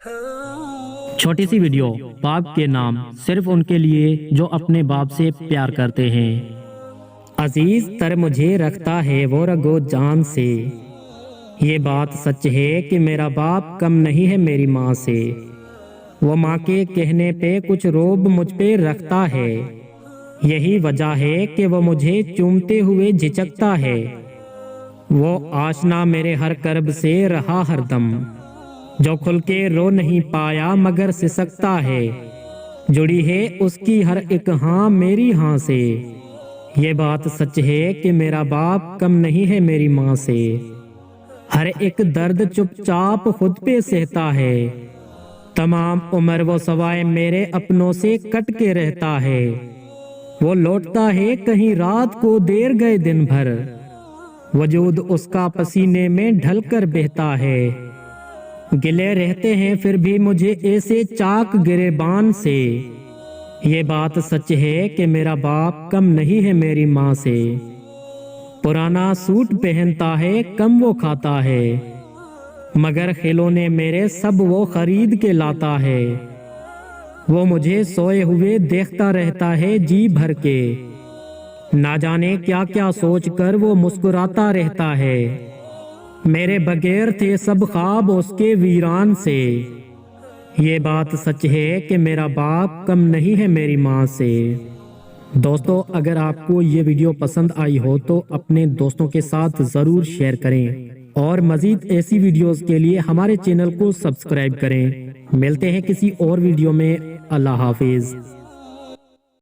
چھوٹی سی ویڈیو باپ کے نام صرف ان کے لیے جو اپنے باپ سے پیار کرتے ہیں۔ عزیز تر مجھے رکھتا ہے وہ رگو جان سے، یہ بات سچ ہے کہ میرا باپ کم نہیں ہے میری ماں سے، وہ ماں کے کہنے پہ کچھ روب مجھ پہ رکھتا ہے، یہی وجہ ہے کہ وہ مجھے چومتے ہوئے جھچکتا ہے، وہ آشنا میرے ہر کرب سے رہا ہر دم، جو کھل کے رو نہیں پایا مگر سسکتا ہے، جڑی ہے اس کی ہر ایک ہاں میری ہاں سے، یہ بات سچ ہے کہ میرا باپ کم نہیں ہے میری ماں سے، ہر ایک درد چپ چاپ خود پہ سہتا ہے، تمام عمر وہ سوائے میرے اپنوں سے کٹ کے رہتا ہے، وہ لوٹتا ہے کہیں رات کو دیر گئے دن بھر، وجود اس کا پسینے میں ڈھل کر بہتا ہے، گلے رہتے ہیں پھر بھی مجھے ایسے چاک گریبان سے، یہ بات سچ ہے کہ میرا باپ کم نہیں ہے میری ماں سے، پرانا سوٹ پہنتا ہے کم وہ کھاتا ہے، مگر کھلونے میرے سب وہ خرید کے لاتا ہے، وہ مجھے سوئے ہوئے دیکھتا رہتا ہے جی بھر کے، نہ جانے کیا کیا سوچ کر وہ مسکراتا رہتا ہے، میرے بغیر تھے سب خواب اس کے ویران سے، یہ بات سچ ہے کہ میرا باپ کم نہیں ہے میری ماں سے۔ دوستو اگر آپ کو یہ ویڈیو پسند آئی ہو تو اپنے دوستوں کے ساتھ ضرور شیئر کریں، اور مزید ایسی ویڈیوز کے لیے ہمارے چینل کو سبسکرائب کریں۔ ملتے ہیں کسی اور ویڈیو میں، اللہ حافظ۔